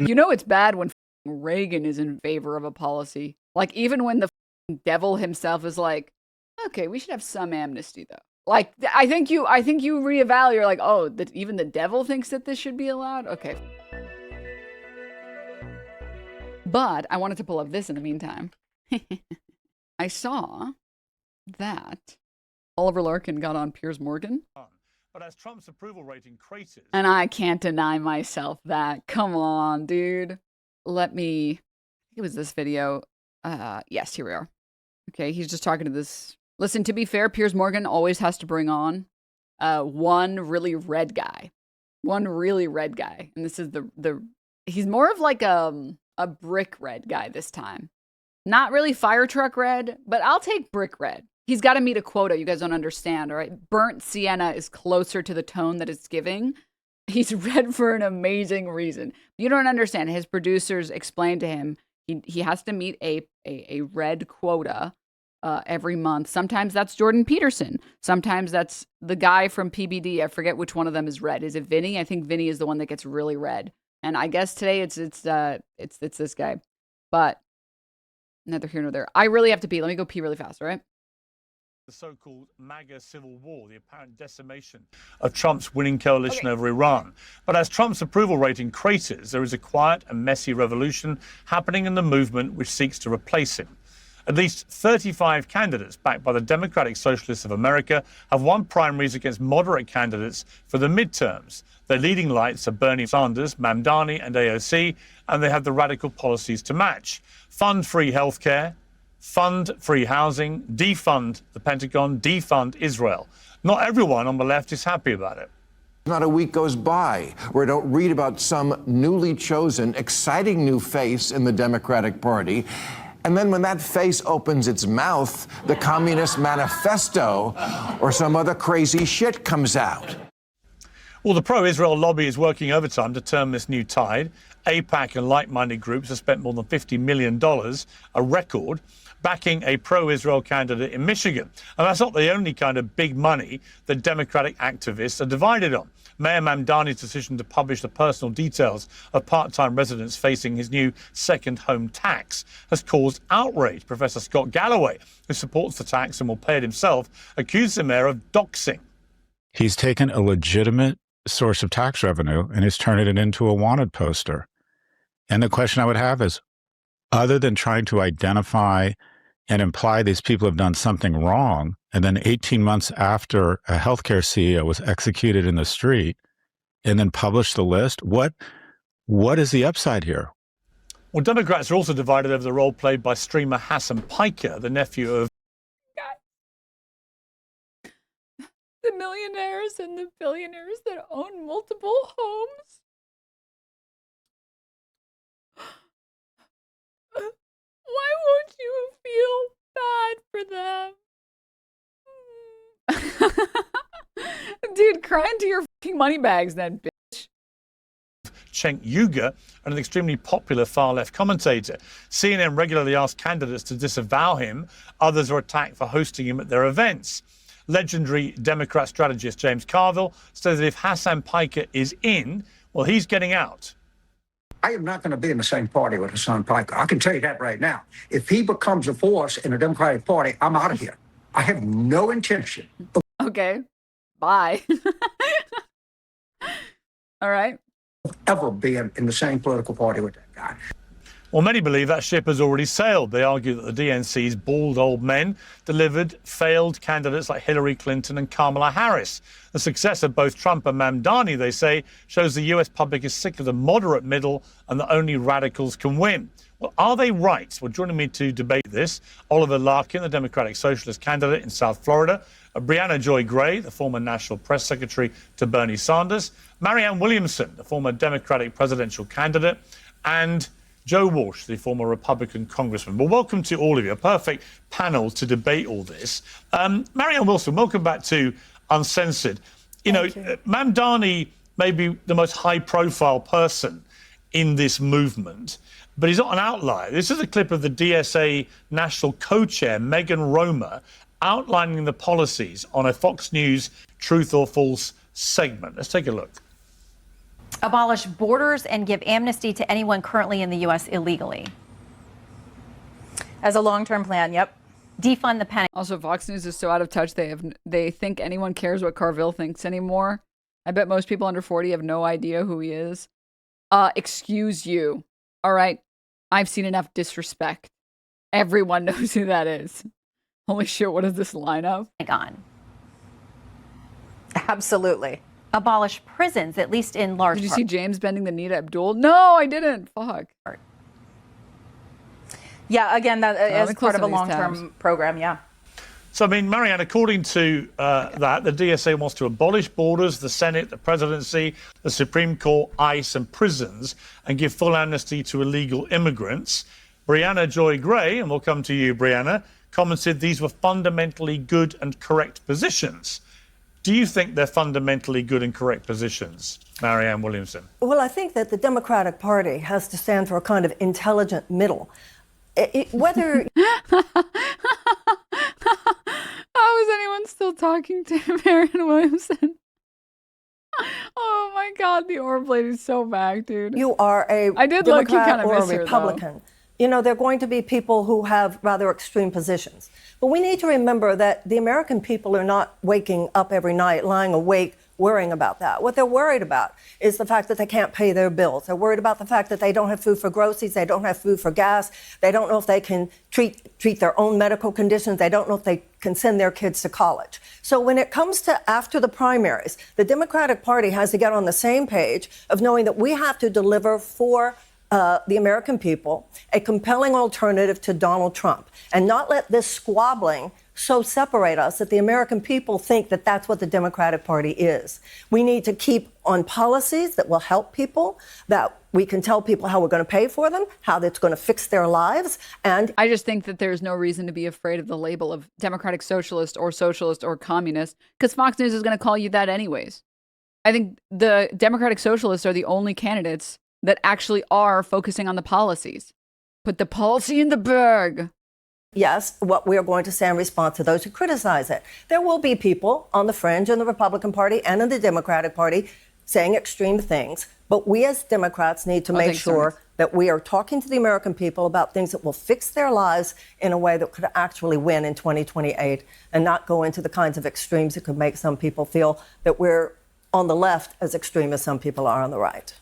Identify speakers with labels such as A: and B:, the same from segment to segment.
A: You know it's bad when Reagan is in favor of a policy. Like, even when the devil himself is like, okay, we should have some amnesty, though. Like, I think you reevaluate. You're like, oh, even the devil thinks that this should be allowed? Okay. But I wanted to pull up this in the meantime. I saw that Oliver Larkin got on Piers Morgan.
B: But as Trump's approval rating craters...
A: And I can't deny myself that. Come on, dude. Let me... It was this video. Yes, here we are. Okay, he's just talking to this... Listen, to be fair, Piers Morgan always has to bring on one really red guy. One really red guy. And this is the... He's more of like a brick red guy this time. Not really fire truck red, but I'll take brick red. He's got to meet a quota. You guys don't understand, all right? Burnt sienna is closer to the tone that it's giving. He's red for an amazing reason. You don't understand. His producers explained to him he has to meet a red quota every month. Sometimes that's Jordan Peterson. Sometimes that's the guy from PBD. I forget which one of them is red. Is it Vinny? I think Vinny is the one that gets really red. And I guess today it's this guy. But neither here nor there. I really have to pee. Let me go pee really fast, all right?
B: The so-called MAGA civil war, the apparent decimation of Trump's winning coalition over Iran. But as Trump's approval rating craters, there is a quiet and messy revolution happening in the movement which seeks to replace him. At least 35 candidates backed by the Democratic Socialists of America have won primaries against moderate candidates for the midterms. Their leading lights are Bernie Sanders, Mamdani and AOC, and they have the radical policies to match. Fund free healthcare, fund free housing, defund the Pentagon, defund Israel. Not everyone on the left is happy about it.
C: Not a week goes by where I don't read about some newly chosen, exciting new face in the Democratic Party. And then when that face opens its mouth, the Communist Manifesto or some other crazy shit comes out.
B: Well, the pro-Israel lobby is working overtime to turn this new tide. AIPAC and like-minded groups have spent more than $50 million, a record, backing a pro-Israel candidate in Michigan. And that's not the only kind of big money that Democratic activists are divided on. Mayor Mamdani's decision to publish the personal details of part-time residents facing his new second home tax has caused outrage. Professor Scott Galloway, who supports the tax and will pay it himself, accused the mayor of doxing.
D: He's taken a legitimate source of tax revenue and has turned it into a wanted poster. And the question I would have is, other than trying to identify and imply these people have done something wrong, and then 18 months after a healthcare CEO was executed in the street, and then publish the list, what is the upside here?
B: Well, Democrats are also divided over the role played by streamer Hasan the nephew of
A: the millionaires and the billionaires that own multiple homes. Why won't you feel bad for them? Dude, cry into your fucking money bags then, bitch.
B: Cenk Uygur, an extremely popular far-left commentator. CNN regularly asks candidates to disavow him. Others are attacked for hosting him at their events. Legendary Democrat strategist James Carville says that if Hasan is in, well, he's getting out.
E: I am not going to be in the same party with Hasan Piker. I can tell you that right now. If he becomes a force in the Democratic Party, I'm out of here. I have no intention.
A: Okay, bye. All right.
E: Ever being in the same political party with that guy.
B: Well, many believe that ship has already sailed. They argue that the DNC's bald old men delivered failed candidates like Hillary Clinton and Kamala Harris. The success of both Trump and Mamdani, they say, shows the US public is sick of the moderate middle and that only radicals can win. Well, are they right? Well, joining me to debate this, Oliver Larkin, the Democratic Socialist candidate in South Florida, Briahna Joy Gray, the former National Press Secretary to Bernie Sanders, Marianne Williamson, the former Democratic presidential candidate, and Joe Walsh, the former Republican congressman. Well, welcome to all of you. A perfect panel to debate all this. Marianne Wilson, welcome back to Uncensored. Mamdani may be the most high-profile person in this movement, but he's not an outlier. This is a clip of the DSA national co-chair, Megan Romer, outlining the policies on a Fox News Truth or False segment. Let's take a look.
F: Abolish borders and give amnesty to anyone currently in the U.S. illegally.
G: As a long-term plan, yep.
F: Defund the Pentagon.
A: Also, Fox News is so out of touch. They think anyone cares what Carville thinks anymore. I bet most people under 40 have no idea who he is. Excuse you. All right. I've seen enough disrespect. Everyone knows who that is. Holy shit, what is this lineup?
F: Pentagon.
G: Absolutely.
F: Abolish prisons, at least in large
A: Did you
F: part.
A: see James bending the knee to Abdul? No, I didn't. Fuck.
G: Yeah, again, that
A: let
G: as
A: me
G: part
A: close
G: of a
A: some of these tabs.
G: long-term program, yeah.
B: So, I mean, Marianne, according to that, the DSA wants to abolish borders, the Senate, the presidency, the Supreme Court, ICE, and prisons, and give full amnesty to illegal immigrants. Briahna Joy Gray, and we'll come to you, Briahna, commented these were fundamentally good and correct positions. Do you think they're fundamentally good and correct positions, Marianne Williamson?
H: Well, I think that the Democratic Party has to stand for a kind of intelligent middle. Whether
A: How is anyone still talking to Marianne Williamson? Oh my God, the orb lady's so back, dude.
H: you are a
A: I did low-key
H: Democrat
A: kinda
H: or a
A: miss her, though.
H: Republican, you know, there are going to be people who have rather extreme positions. But we need to remember that the American people are not waking up every night, lying awake, worrying about that. What they're worried about is the fact that they can't pay their bills. They're worried about the fact that they don't have food for groceries, they don't have food for gas, they don't know if they can treat their own medical conditions, they don't know if they can send their kids to college. So when it comes to after the primaries, the Democratic Party has to get on the same page of knowing that we have to deliver for the American people a compelling alternative to Donald Trump and not let this squabbling so separate us that the American people think that that's what the Democratic Party is. We need to keep on policies that will help people, that we can tell people how we're going to pay for them, how that's going to fix their lives. And
A: I just think that there's no reason to be afraid of the label of democratic socialist or communist, because Fox News is going to call you that anyways. I think the democratic socialists are the only candidates that actually are focusing on the policies. Put the policy in the bag.
H: yes, what we are going to say in response to those who criticize it. There will be people on the fringe in the Republican Party and in the Democratic Party saying extreme things, but we as Democrats need to make sure that we are talking to the American people about things that will fix their lives in a way that could actually win in 2028 and not go into the kinds of extremes that could make some people feel that we're on the left as extreme as some people are on the right.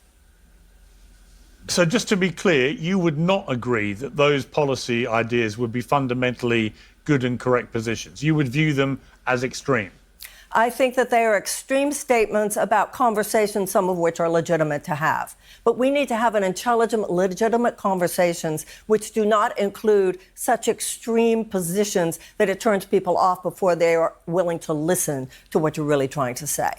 B: So just to be clear, you would not agree that those policy ideas would be fundamentally good and correct positions. You would view them as extreme.
H: I think that they are extreme statements about conversations, some of which are legitimate to have. But we need to have an intelligent, legitimate conversations which do not include such extreme positions that it turns people off before they are willing to listen to what you're really trying to say.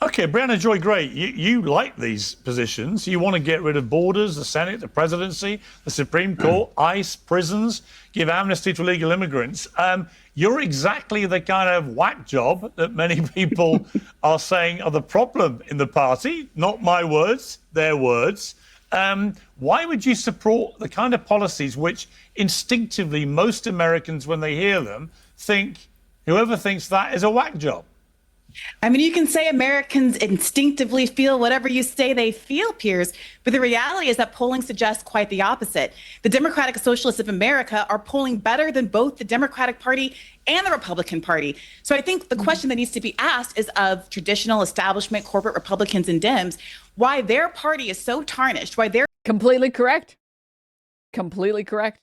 B: Okay, Briahna Joy Gray, you like these positions. You want to get rid of borders, the Senate, the presidency, the Supreme Court, ICE, prisons, give amnesty to illegal immigrants. You're exactly the kind of whack job that many people are saying are the problem in the party. Not my words, their words. Why would you support the kind of policies which instinctively most Americans, when they hear them, think whoever thinks that is a whack job?
I: I mean, you can say Americans instinctively feel whatever you say they feel, Piers, but the reality is that polling suggests quite the opposite. The Democratic Socialists of America are polling better than both the Democratic Party and the Republican Party. So I think the question that needs to be asked is of traditional establishment, corporate Republicans and Dems, why their party is so tarnished, why their
A: Completely correct. Completely correct.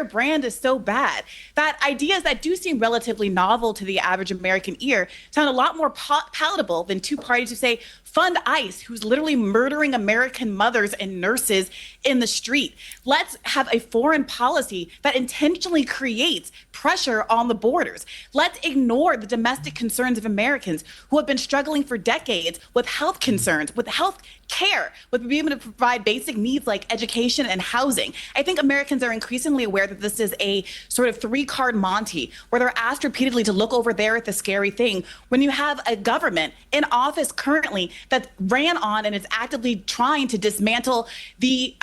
I: brand is so bad, that ideas that do seem relatively novel to the average American ear sound a lot more palatable than two parties who say, fund ICE, who's literally murdering American mothers and nurses in the street. Let's have a foreign policy that intentionally creates pressure on the borders. Let's ignore the domestic concerns of Americans who have been struggling for decades with health concerns, with health care, with being able to provide basic needs like education and housing. I think Americans are increasingly aware that this is a sort of three-card Monty, where they're asked repeatedly to look over there at the scary thing when you have a government in office currently that ran on and is actively trying to dismantle the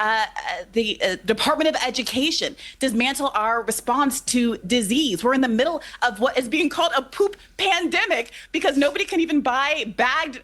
I: Department of Education, dismantle our response to disease. We're in the middle of what is being called a poop pandemic because nobody can even buy bagged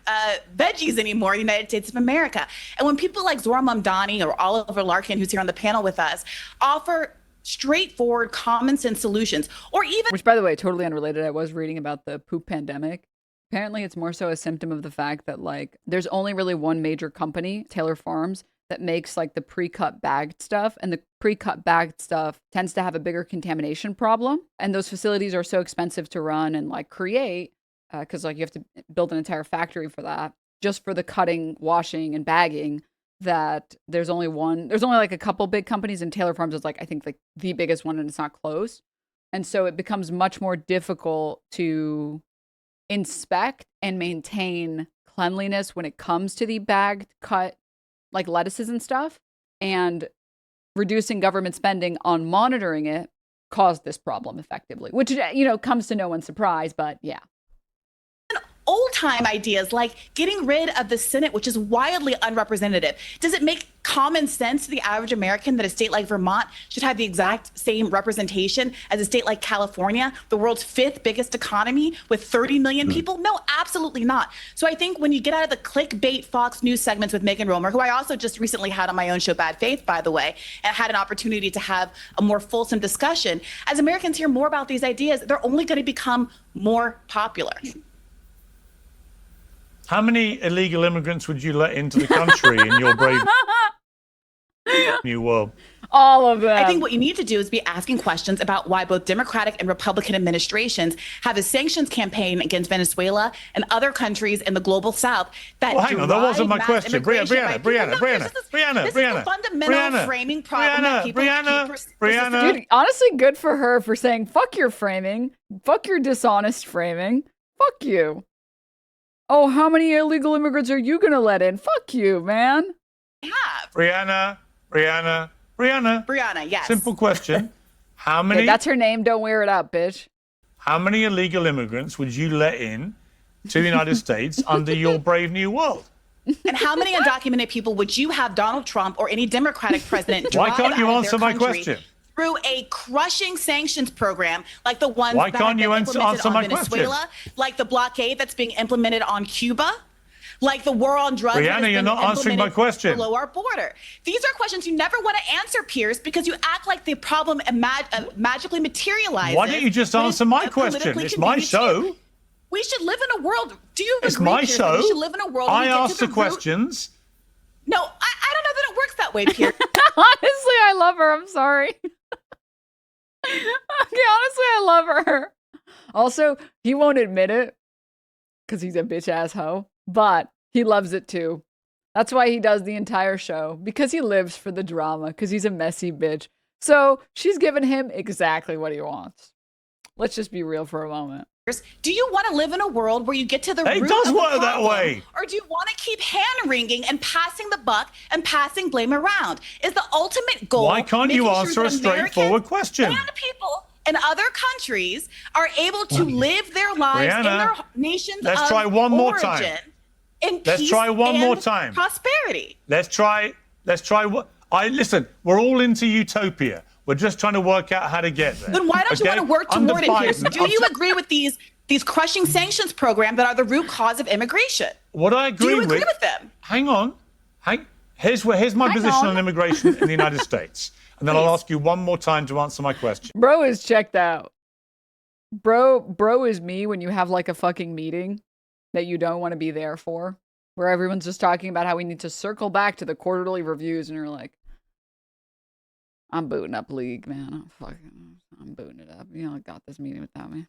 I: veggies anymore in the United States of America. And when people like Zohran Mamdani or Oliver Larkin, who's here on the panel with us, offer straightforward, common sense solutions, or even—
A: Which, by the way, totally unrelated. I was reading about the poop pandemic. Apparently, it's more so a symptom of the fact that, like, there's only really one major company, Taylor Farms, that makes, like, the pre-cut bagged stuff. And the pre-cut bagged stuff tends to have a bigger contamination problem. And those facilities are so expensive to run and, like, create, because, like, you have to build an entire factory for that, just for the cutting, washing, and bagging, that there's only like a couple big companies, and Taylor Farms is, like, I think, like, the biggest one, and it's not close. And so it becomes much more difficult to inspect and maintain cleanliness when it comes to the bagged, cut, like, lettuces and stuff. And reducing government spending on monitoring it caused this problem effectively, which, you know, comes to no one's surprise, but yeah.
I: Old-time ideas like getting rid of the Senate, which is wildly unrepresentative. Does it make common sense to the average American that a state like Vermont should have the exact same representation as a state like California, the world's 5th biggest economy with 30 million people? No, absolutely not. So I think when you get out of the clickbait Fox News segments with Megan Romer, who I also just recently had on my own show, Bad Faith, by the way, and had an opportunity to have a more fulsome discussion, as Americans hear more about these ideas, they're only going to become more popular.
B: How many illegal immigrants would you let into the country in your brave new world?
A: All of them.
I: I think what you need to do is be asking questions about why both Democratic and Republican administrations have a sanctions campaign against Venezuela and other countries in the global South that—
B: Well, hang on, that wasn't my question. Briahna.
I: This is the fundamental framing problem that people
B: Briahna.
A: Dude, honestly, good for her for saying, fuck your framing, fuck your dishonest framing, fuck you. Oh, how many illegal immigrants are you going to let in? Fuck you, man.
B: Briahna,
I: yes.
B: simple question. How many?
A: Okay, that's her name. Don't wear it out, bitch.
B: How many illegal immigrants would you let in to the United States under your brave new world?
I: And how many undocumented people would you have Donald Trump or any Democratic president
B: Why
I: drive
B: can't you
I: out of
B: answer
I: their
B: my
I: country
B: question?
I: through a crushing sanctions program like the ones
B: Why
I: that
B: can't
I: have
B: you
I: been
B: answer
I: implemented on
B: my
I: Venezuela, like the blockade that's being implemented on Cuba, like the war on drugs that has
B: Briahna,
I: been
B: you're not answering my
I: implemented
B: question.
I: below our border? These are questions you never want to answer, Piers, because you act like the problem magically materializes.
B: Why don't you just answer my question? It's my show.
I: We should live in a world. Do you agree,
B: It's my
I: Piers,
B: show.
I: that we should live in a world where
B: I
I: we get
B: ask
I: to the
B: the questions.
I: No, I don't know that it works that way, Piers.
A: Honestly, I love her. I'm sorry. Okay, honestly, I love her. Also, he won't admit it because he's a bitch ass hoe, but he loves it too. That's why he does the entire show, because he lives for the drama, because he's a messy bitch. So she's giving him exactly what he wants. Let's just be real for a moment.
I: Do you want to live in a world where you get to the root
B: It does
I: of the
B: work that
I: problem,
B: way.
I: or do you want to keep hand-wringing and passing the buck and passing blame around? Is the ultimate goal—
B: Why can't you
I: making sure
B: answer a
I: that
B: straightforward
I: Americans
B: question?
I: And people in other countries are able to live their lives in their nations
B: let's
I: of
B: try one more
I: origin
B: time.
I: in
B: Let's
I: peace
B: try one more
I: and
B: time.
I: prosperity.
B: Let's try what listen, we're all into utopia. We're just trying to work out how to get there.
I: Then why don't you want to work
B: Under
I: toward it, Piers?
B: Biden,
I: Do you agree with these crushing sanctions programs that are the root cause of immigration?
B: What I agree
I: Do you agree with them?
B: Hang on. Here's my position on immigration in the United States. And then I'll ask you one more time to answer my question.
A: Bro is checked out. Bro is me when you have like a fucking meeting that you don't want to be there for, where everyone's just talking about how we need to circle back to the quarterly reviews, and you're like, I'm booting up League, man. I'm booting it up. You know, I got this meeting without me.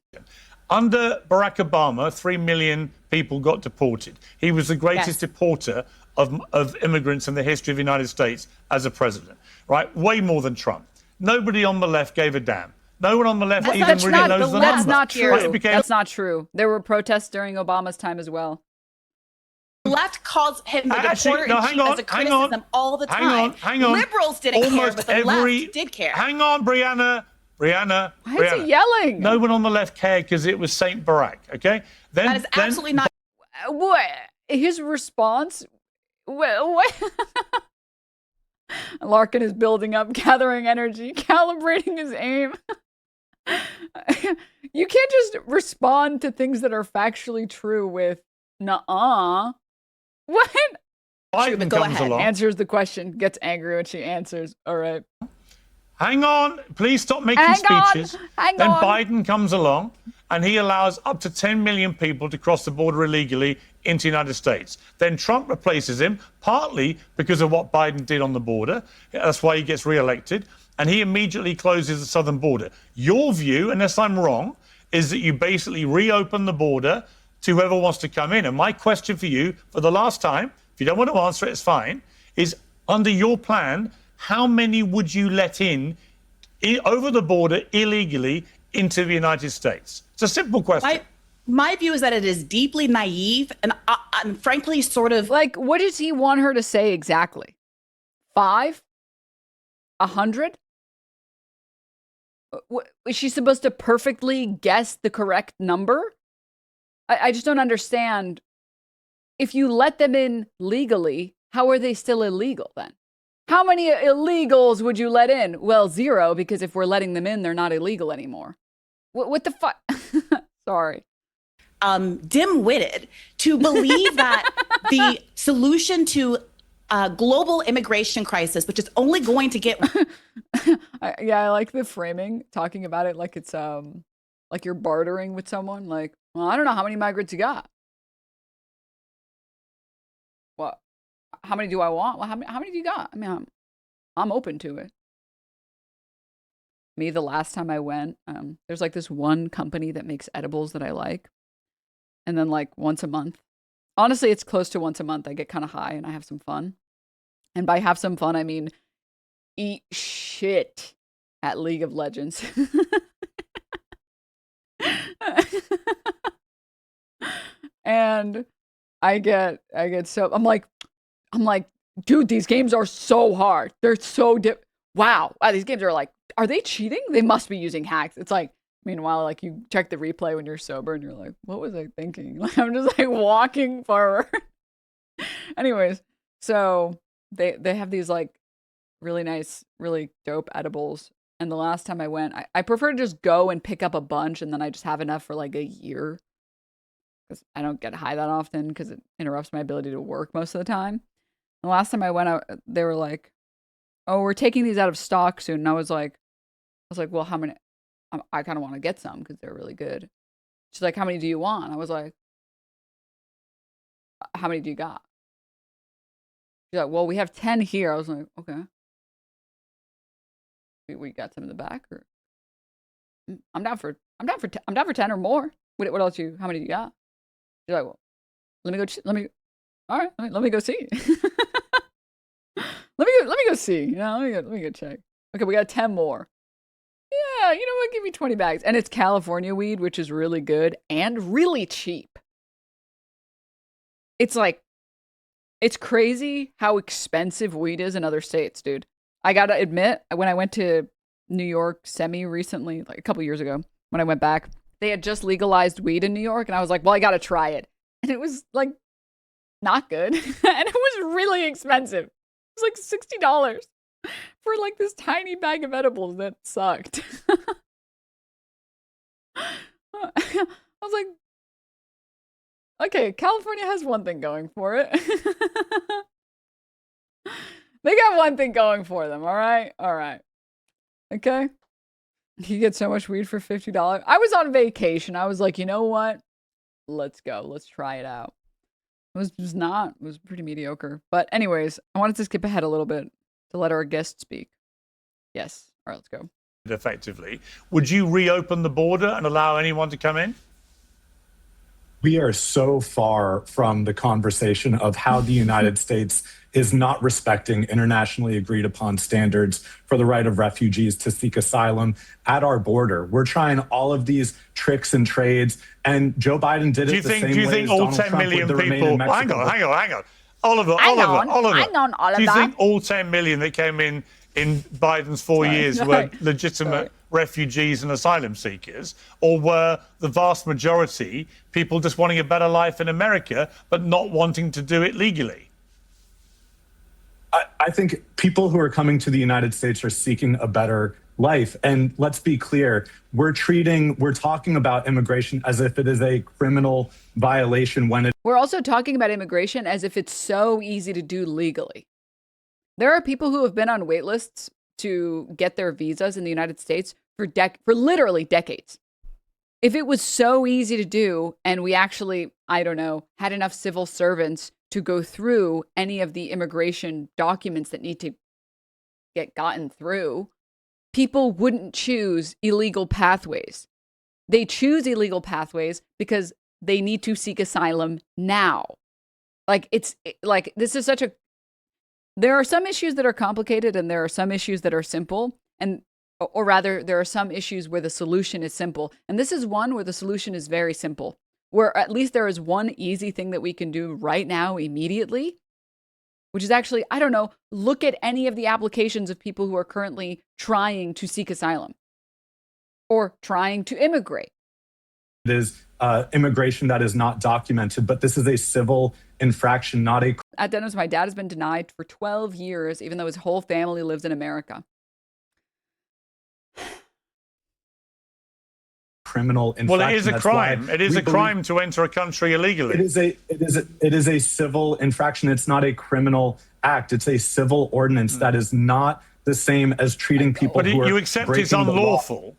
B: Under Barack Obama, 3 million people got deported. He was the greatest deporter of immigrants in the history of the United States as a president, right? Way more than Trump. Nobody on the left gave a damn. No one on the left even really knows the number.
A: That's not true.
B: Right?
A: That's not true. There were protests during Obama's time as well.
I: left calls him the
B: Actually,
I: deporter
B: no,
I: in
B: hang
I: chief
B: on,
I: as a
B: hang on,
I: criticism all the time.
B: hang on.
I: Liberals didn't care,
B: Almost
I: but the
B: every,
I: left did care.
B: Hang on, Briahna.
A: Why is he yelling?
B: No one on the left cared because it was Saint Barack, okay?
I: That is absolutely not.
A: What? His response? What? Larkin is building up, gathering energy, calibrating his aim. You can't just respond to things that are factually true with nuh-uh. What?
B: Biden
I: go
B: comes
I: ahead.
B: along.
A: Answers the question, gets angry when she answers. All right.
B: Hang on, please stop making speeches.
A: Hang
B: then
A: on.
B: Biden comes along and he allows up to 10 million people to cross the border illegally into the United States. Then Trump replaces him, partly because of what Biden did on the border. That's why he gets reelected. And he immediately closes the southern border. Your view, unless I'm wrong, is that you basically reopen the border to whoever wants to come in. And my question for you, for the last time, if you don't want to answer it, it's fine, is under your plan, how many would you let in over the border illegally into the United States? It's a simple question.
I: My view is that it is deeply naive and frankly sort of
A: Like, what does he want her to say exactly? 5? 100? Is she supposed to perfectly guess the correct number? I just don't understand. If you let them in legally, how are they still illegal then? How many illegals would you let in? Well, 0, because if we're letting them in, they're not illegal anymore. What the fuck? Sorry.
I: Dim-witted to believe that the solution to a global immigration crisis, which is only going to get
A: I like the framing, talking about it like it's like you're bartering with someone. Like, well, I don't know how many migrants you got. What? How many do I want? Well, how many do you got? I mean, I'm open to it. Me, the last time I went, there's like this one company that makes edibles that I like. And then like once a month, honestly, it's close to once a month. I get kind of high and I have some fun. And by have some fun, I mean eat shit at League of Legends. And I get so I'm like, dude, these games are so hard. They're so wow, these games are like, are they cheating? They must be using hacks. It's like, meanwhile, like you check the replay when you're sober and you're like, what was I thinking? Like I'm just like walking forward. Anyways, so they have these like really nice, really dope edibles. And the last time I went, I prefer to just go and pick up a bunch and then I just have enough for like a year. Because I don't get high that often because it interrupts my ability to work most of the time. The last time I went, they were like, oh, we're taking these out of stock soon. And I was like, well, how many? I kind of want to get some because they're really good. She's like, how many do you want? I was like, how many do you got? She's like, well, we have 10 here. I was like, okay. We got some in the back, or I'm down for 10 or more. What else how many do you got? She's like, well, let me go see. let me go see. You know, let me go check. Okay, we got 10 more. Yeah, you know what? Give me 20 bags. And it's California weed, which is really good and really cheap. It's like, it's crazy how expensive weed is in other states, dude. I gotta admit, when I went to New York recently, like a couple years ago, when I went back, they had just legalized weed in New York, and I was like, well, I gotta try it. And it was like, not good. And it was really expensive. It was like $60 for like this tiny bag of edibles that sucked. I was like, okay, California has one thing going for it. They got one thing going for them, all right? All right. Okay? You get so much weed for $50. I was on vacation. I was like, you know what? Let's go. Let's try it out. It was pretty mediocre. But anyways, I wanted to skip ahead a little bit to let our guest speak. Yes. All right, let's go.
B: Effectively. Would you reopen the border and allow anyone to come in?
J: We are so far from the conversation of how the United States is not respecting internationally agreed upon standards for the right of refugees to seek asylum at our border. We're trying all of these tricks and trades, and Joe Biden did it the same way as Donald Trump.
B: Do you think all 10 million people? Hang on. Oliver. Do you think all 10 million that came in Biden's 4 years were legitimate refugees and asylum seekers, or were the vast majority people just wanting a better life in America but not wanting to do it legally?
J: I think people who are coming to the United States are seeking a better life. And let's be clear, we're talking about immigration as if it is a criminal violation when
A: We're also talking about immigration as if it's so easy to do legally. There are people who have been on wait lists to get their visas in the United States for literally decades. If it was so easy to do, and we actually, I don't know, had enough civil servants to go through any of the immigration documents that need to get gotten through, people wouldn't choose illegal pathways. They choose illegal pathways because they need to seek asylum now. This is such a, there are some issues that are complicated and there are some issues that are simple, or rather, there are some issues where the solution is simple. And this is one where the solution is very simple, where at least there is one easy thing that we can do right now immediately, which is actually, I don't know, look at any of the applications of people who are currently trying to seek asylum or trying to immigrate.
J: it is immigration that is not documented, but this is a civil infraction, not a
A: At Denims, my dad has been denied for 12 years, even though his whole family lives in America.
J: criminal infraction.
B: Well, it is a crime. It is a crime to enter a country illegally.
J: It is a civil infraction. It's not a criminal act. It's a civil ordinance that is not the same as treating people who are
B: you accept
J: breaking
B: it's unlawful.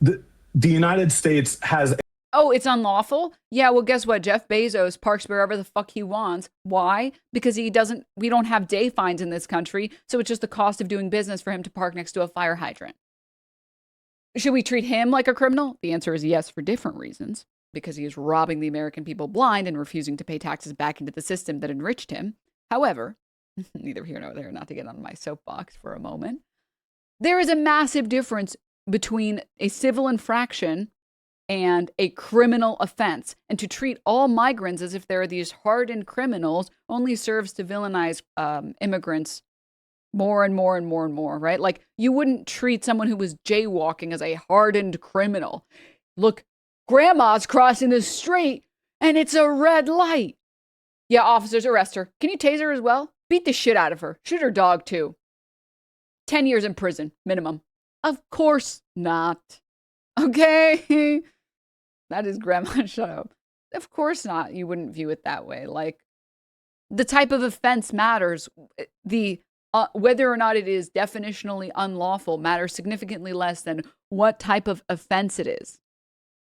J: The United States has.
A: Oh, it's unlawful? Yeah, well, guess what? Jeff Bezos parks wherever the fuck he wants. Why? Because we don't have day fines in this country, so it's just the cost of doing business for him to park next to a fire hydrant. Should we treat him like a criminal? The answer is yes, for different reasons. Because he is robbing the American people blind and refusing to pay taxes back into the system that enriched him. However, neither here nor there, not to get on my soapbox for a moment, there is a massive difference between a civil infraction and a criminal offense. And to treat all migrants as if they're these hardened criminals only serves to villainize immigrants more and more and more and more, right? Like, you wouldn't treat someone who was jaywalking as a hardened criminal. Look, grandma's crossing the street and it's a red light. Yeah, officers, arrest her. Can you tase her as well? Beat the shit out of her. Shoot her dog too. 10 years in prison, minimum. Of course not. Okay? That is grandma, shut up. Of course not. You wouldn't view it that way. Like, the type of offense matters. Whether or not it is definitionally unlawful matters significantly less than what type of offense it is.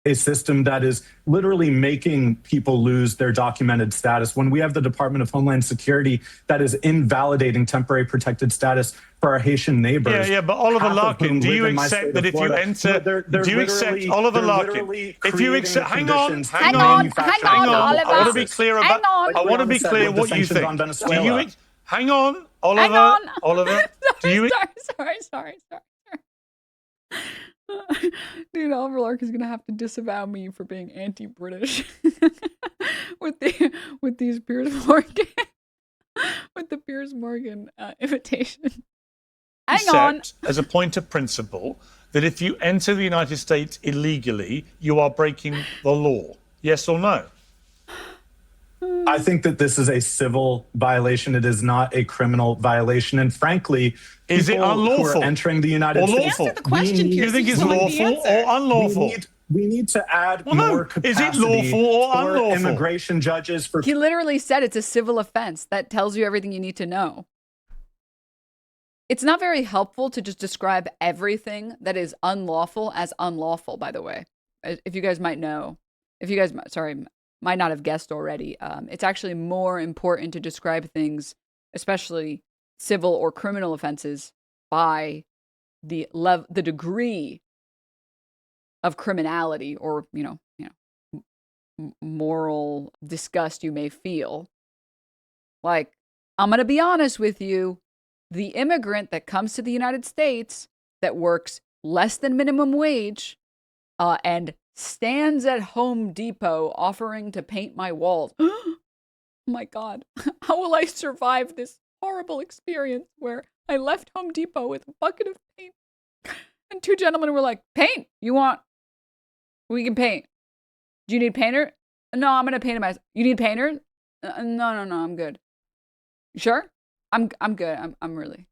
J: A system that is literally making people lose their documented status. When we have the Department of Homeland Security that is invalidating temporary protected status for our Haitian neighbors.
B: Yeah, but Oliver Larkin, do you accept that if you enter, do you accept, Oliver Larkin, if you accept, hang on,
A: Oliver.
B: I want to be clear about, I want to be clear what you think. Do you, hang on, Oliver, Oliver, do you?
A: Sorry. Dude, Oliver Larkin is gonna have to disavow me for being anti-British with these Piers Morgan with the Piers Morgan invitation. Hang on.
B: As a point of principle, that if you enter the United States illegally, you are breaking the law. Yes or no?
J: I think that this is a civil violation. It is not a criminal violation. And frankly,
B: is it unlawful?
J: Who are entering the United States.
I: Answer the question,
B: Do you think it's lawful or unlawful?
J: We need to add more capacity.
B: Is it lawful or
J: for
B: unlawful?
J: Immigration judges for.
A: He literally said it's a civil offense. That tells you everything you need to know. It's not very helpful to just describe everything that is unlawful as unlawful, by the way. If you guys might know. Might not have guessed already. It's actually more important to describe things, especially civil or criminal offenses, by the degree of criminality or moral disgust you may feel. Like, I'm going to be honest with you. The immigrant that comes to the United States that works less than minimum wage and stands at Home Depot offering to paint my walls. Oh my God. How will I survive this horrible experience where I left Home Depot with a bucket of paint and two gentlemen were like, paint? You want? We can paint. Do you need painter? No, I'm going to paint it myself. You need painter? No, I'm good. You sure? I'm good. I'm really.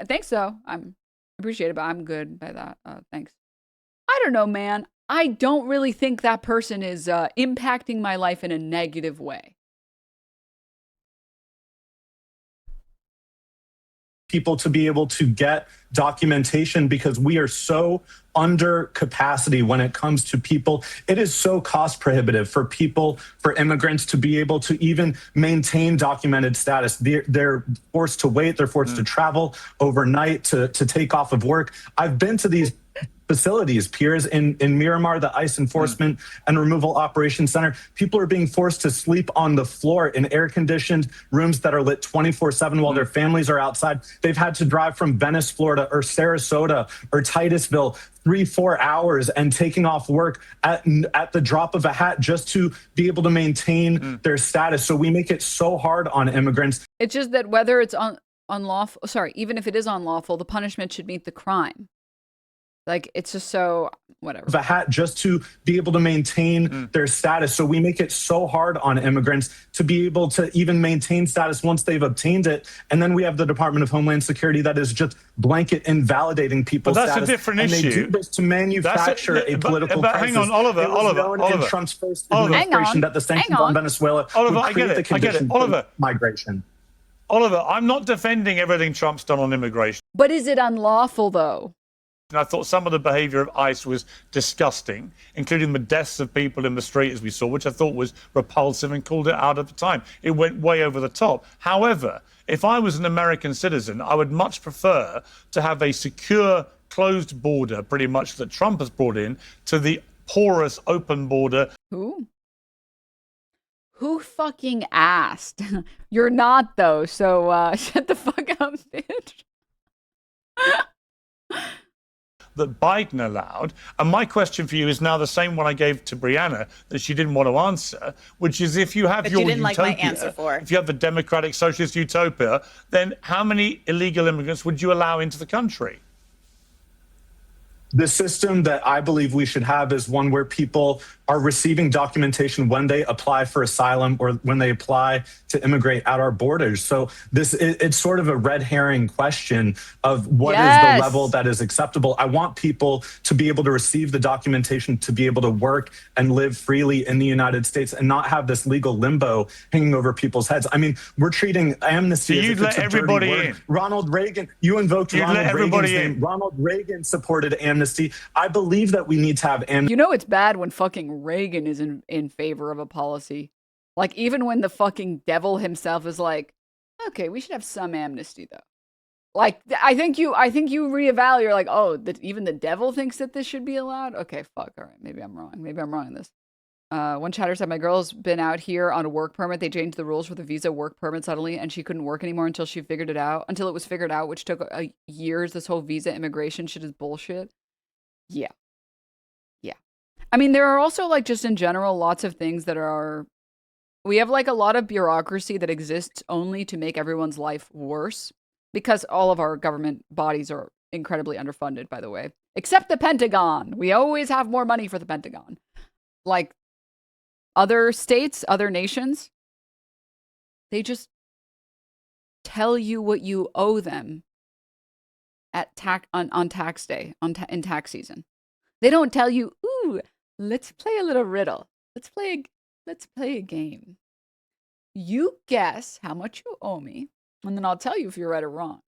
A: Thanks though. I'm appreciate it, but I'm good by that. Thanks. I don't know, man. I don't really think that person is impacting my life in a negative way.
J: People to be able to get documentation because we are so under capacity when it comes to people. It is so cost prohibitive for people, for immigrants to be able to even maintain documented status. They're forced to wait. They're forced to travel overnight to take off of work. I've been to these facilities, Piers, in Miramar, the ICE Enforcement and Removal Operations Center. People are being forced to sleep on the floor in air-conditioned rooms that are lit 24/7 while their families are outside. They've had to drive from Venice, Florida, or Sarasota, or Titusville 3-4 hours and taking off work at the drop of a hat just to be able to maintain their status. So we make it so hard on immigrants.
A: It's just that whether it's unlawful, even if it is unlawful, the punishment should meet the crime. Like, it's just so, whatever.
J: A hat just to be able to maintain their status. So we make it so hard on immigrants to be able to even maintain status once they've obtained it. And then we have the Department of Homeland Security that is just blanket invalidating people's status.
B: But that's a different
J: and
B: issue.
J: They do this to manufacture a political
B: but
J: crisis.
B: hang on, Oliver.
J: In Trump's first administration that the sanctions on Venezuela would create the conditions for migration.
B: Oliver, I'm not defending everything Trump's done on immigration.
A: But is it unlawful, though?
B: And I thought some of the behavior of ICE was disgusting, including the deaths of people in the street, as we saw, which I thought was repulsive and called it out at the time. It went way over the top. However, if I was an American citizen, I would much prefer to have a secure, closed border, pretty much, that Trump has brought in, to the porous, open border.
A: Who fucking asked? You're not, though, so shut the fuck up, bitch.
B: That Biden allowed. And my question for you is now the same one I gave to Briahna that she didn't want to answer, which is if you have
I: but
B: your
I: you didn't
B: utopia,
I: like my answer for.
B: if you have the democratic socialist utopia, then how many illegal immigrants would you allow into the country?
J: The system that I believe we should have is one where people are receiving documentation when they apply for asylum or when they apply to immigrate at our borders. So it's sort of a red herring question of what is the level that is acceptable. I want people to be able to receive the documentation to be able to work and live freely in the United States and not have this legal limbo hanging over people's heads. I mean, we're treating amnesty as if it's a dirty word. Ronald Reagan, you invoked Ronald Reagan's name. Ronald Reagan supported amnesty. I believe that we need to have amnesty.
A: You know it's bad when fucking Reagan is in favor of a policy. Like, even when the fucking devil himself is like, okay, we should have some amnesty, though. Like, I think you reevaluate. You're like, oh, even the devil thinks that this should be allowed? Okay, fuck, all right, maybe I'm wrong. Maybe I'm wrong in this. One chatter said, my girl's been out here on a work permit. They changed the rules for the visa work permit suddenly, and she couldn't work anymore until it was figured out, which took years. This whole visa immigration shit is bullshit. Yeah. I mean, there are also, like, just in general, lots of things that we have, like, a lot of bureaucracy that exists only to make everyone's life worse, because all of our government bodies are incredibly underfunded, by the way, except the Pentagon. We always have more money for the Pentagon. Like, other states, other nations, they just tell you what you owe them at on tax day, in tax season. They don't tell you, ooh, let's play a little riddle. Let's play a game. You guess how much you owe me, and then I'll tell you if you're right or wrong.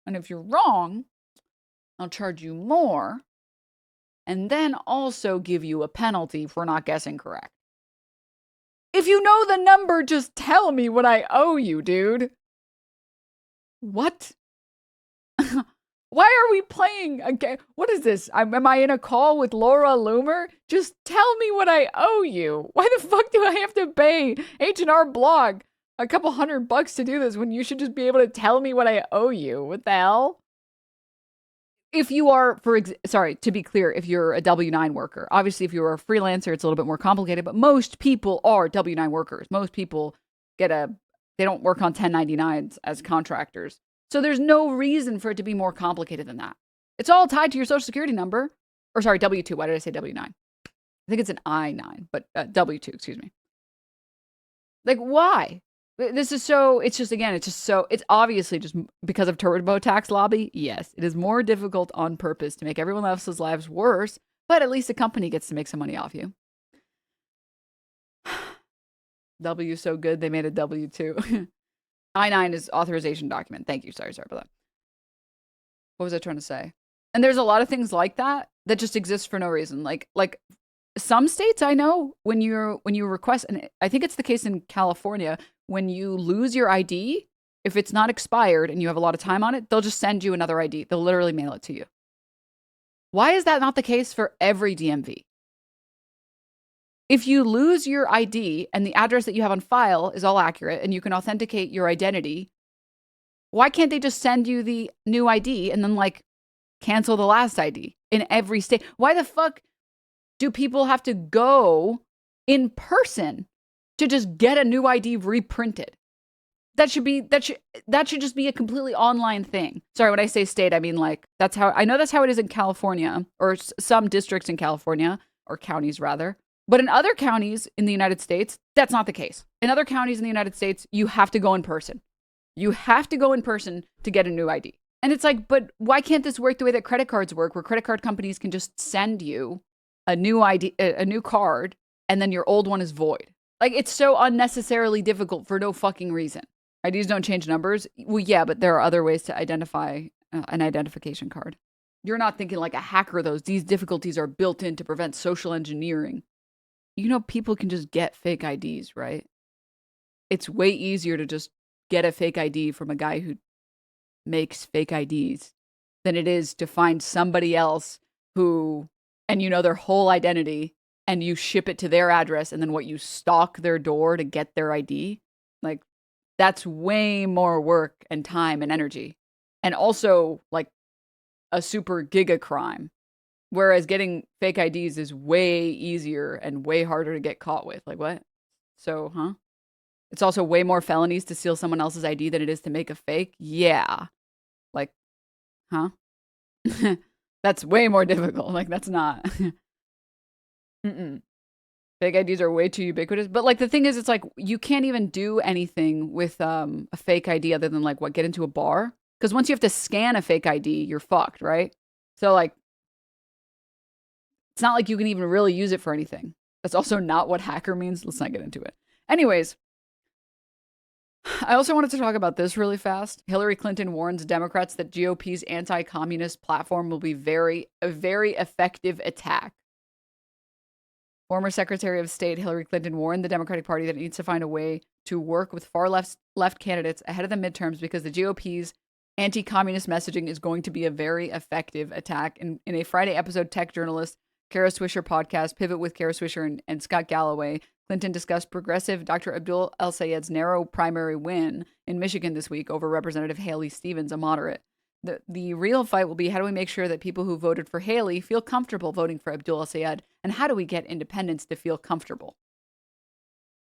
A: And if you're wrong, I'll charge you more, and then also give you a penalty for not guessing correct. If you know the number, just tell me what I owe you, dude. What? Why are we playing a game? What is this? Am I in a call with Laura Loomer? Just tell me what I owe you. Why the fuck do I have to pay H&R Blog a couple $100 to do this when you should just be able to tell me what I owe you? What the hell? If you are, to be clear, if you're a W-9 worker, obviously if you're a freelancer, it's a little bit more complicated, but most people are W-9 workers. Most people they don't work on 1099s as contractors. So there's no reason for it to be more complicated than that. It's all tied to your social security number. Or sorry, W-2. Why did I say W-9? I think it's an I-9, but W-2, excuse me. Like, why? This is so, it's obviously just because of TurboTax lobby. Yes, it is more difficult on purpose to make everyone else's lives worse, but at least the company gets to make some money off you. W so good, they made a W-2. I-9 is authorization document. Thank you. Sorry about that. What was I trying to say? And there's a lot of things like that just exist for no reason. Like some states I know when you request, and I think it's the case in California, when you lose your ID, if it's not expired and you have a lot of time on it, they'll just send you another ID. They'll literally mail it to you. Why is that not the case for every DMV? If you lose your ID and the address that you have on file is all accurate and you can authenticate your identity, why can't they just send you the new ID and then cancel the last ID in every state? Why the fuck do people have to go in person to just get a new ID reprinted? That should just be a completely online thing. Sorry, when I say state, I mean that's how it is in California, or some districts in California, or counties rather. But in other counties in the United States, that's not the case. In other counties in the United States, you have to go in person. You have to go in person to get a new ID. And it's but why can't this work the way that credit cards work, where credit card companies can just send you a new ID, a new card, and then your old one is void? It's so unnecessarily difficult for no fucking reason. IDs don't change numbers. Well, yeah, but there are other ways to identify an identification card. You're not thinking like a hacker, these difficulties are built in to prevent social engineering. People can just get fake IDs, right? It's way easier to just get a fake ID from a guy who makes fake IDs than it is to find somebody else who, and their whole identity, and you ship it to their address, and then you stalk their door to get their ID. That's way more work and time and energy. And also a super giga crime. Whereas getting fake IDs is way easier and way harder to get caught with. What? So, huh? It's also way more felonies to steal someone else's ID than it is to make a fake? Yeah. Huh? That's way more difficult. That's not. Fake IDs are way too ubiquitous. But the thing is, it's you can't even do anything with a fake ID other than get into a bar? Because once you have to scan a fake ID, you're fucked, right? So it's not like you can even really use it for anything. That's also not what hacker means. Let's not get into it. Anyways, I also wanted to talk about this really fast. Hillary Clinton warns Democrats that GOP's anti-communist platform will be a very effective attack. Former Secretary of State Hillary Clinton warned the Democratic Party that it needs to find a way to work with far left candidates ahead of the midterms because the GOP's anti-communist messaging is going to be a very effective attack. In a Friday episode, tech journalist Kara Swisher podcast, Pivot with Kara Swisher and Scott Galloway, Clinton discussed progressive Dr. Abdul El-Sayed's narrow primary win in Michigan this week over Representative Haley Stevens, a moderate. The real fight will be, how do we make sure that people who voted for Haley feel comfortable voting for Abdul El-Sayed, and how do we get independents to feel comfortable?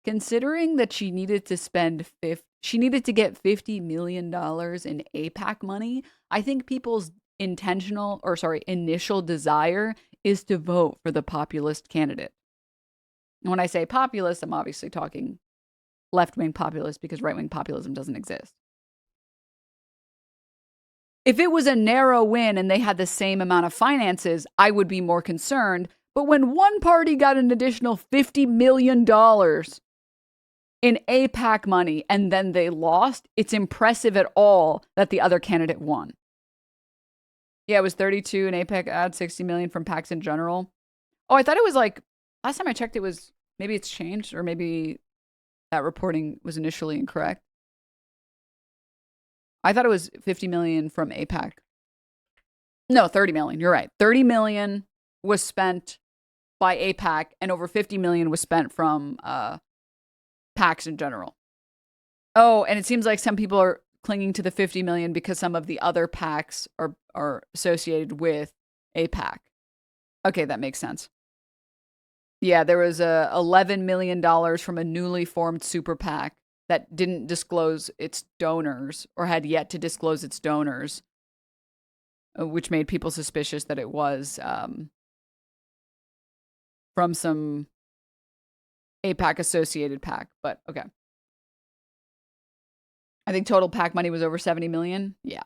A: Considering that she needed to get $50 million in AIPAC money, I think people's initial desire is to vote for the populist candidate. And when I say populist, I'm obviously talking left-wing populist because right-wing populism doesn't exist. If it was a narrow win and they had the same amount of finances, I would be more concerned. But when one party got an additional $50 million in AIPAC money and then they lost, it's impressive at all that the other candidate won. Yeah, it was 32 in AIPAC ad, 60 million from PACs in general. Oh, I thought it was last time I checked, maybe it's changed, or maybe that reporting was initially incorrect. I thought it was 50 million from AIPAC. No, 30 million. You're right. 30 million was spent by AIPAC, and over 50 million was spent from PACs in general. Oh, and it seems like some people are clinging to the 50 million because some of the other PACs are associated with AIPAC. Okay, that makes sense. Yeah, there was $11 million from a newly formed super PAC that didn't disclose its donors or had yet to disclose its donors, which made people suspicious that it was from some AIPAC associated PAC. But okay. I think total PAC money was over 70 million. Yeah.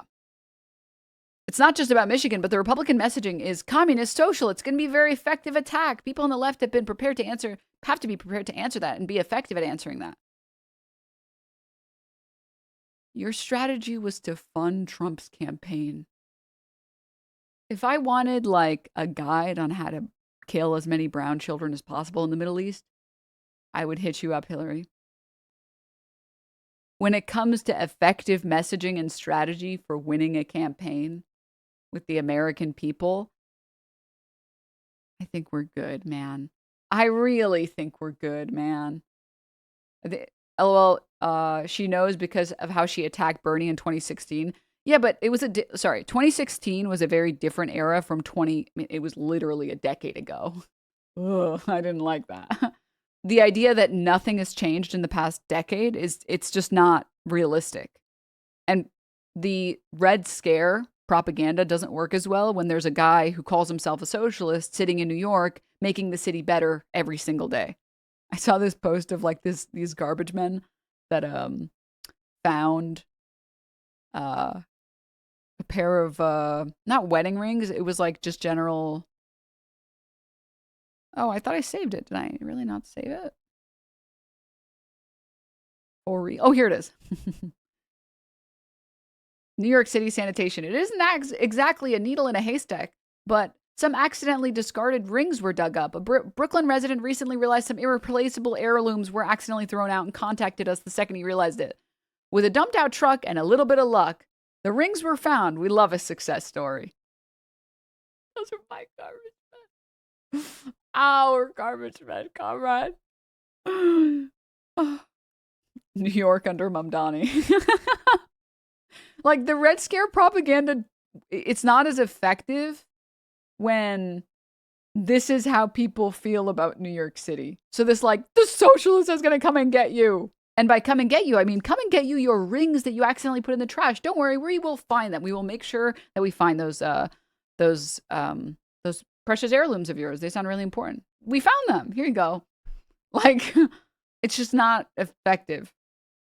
A: It's not just about Michigan, but the Republican messaging is communist, social. It's going to be a very effective attack. People on the left have to be prepared to answer that and be effective at answering that. Your strategy was to fund Trump's campaign. If I wanted like a guide on how to kill as many brown children as possible in the Middle East, I would hit you up, Hillary. When it comes to effective messaging and strategy for winning a campaign with the American people, I think we're good, man. I really think we're good, man. LOL, she knows because of how she attacked Bernie in 2016. Yeah, but it was 2016 was a very different era from it was literally a decade ago. Ugh, I didn't like that. The idea that nothing has changed in the past decade it's just not realistic. And the Red Scare propaganda doesn't work as well when there's a guy who calls himself a socialist sitting in New York making the city better every single day. I saw this post of like these garbage men that found a pair of not wedding rings, it was like just general. Oh, I thought I saved it. Did I really not save it? Oh, here it is. New York City sanitation. It isn't exactly a needle in a haystack, but some accidentally discarded rings were dug up. A Brooklyn resident recently realized some irreplaceable heirlooms were accidentally thrown out and contacted us the second he realized it. With a dumped out truck and a little bit of luck, the rings were found. We love a success story. Those are my garbage men. Our garbage men, comrade. New York under Mamdani. Like the Red Scare propaganda, it's not as effective when this is how people feel about New York City. So this like, the socialist is going to come and get you. And by come and get you, I mean, come and get you your rings that you accidentally put in the trash. Don't worry, we will find them. We will make sure that we find those precious heirlooms of yours. They sound really important. We found them. Here you go. Like, it's just not effective.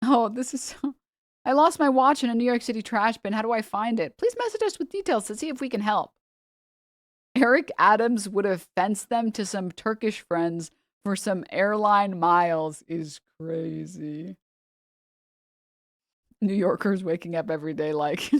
A: Oh, this is so... I lost my watch in a New York City trash bin. How do I find it? Please message us with details to see if we can help. Eric Adams would have fenced them to some Turkish friends for some airline miles is crazy. New Yorkers waking up every day like...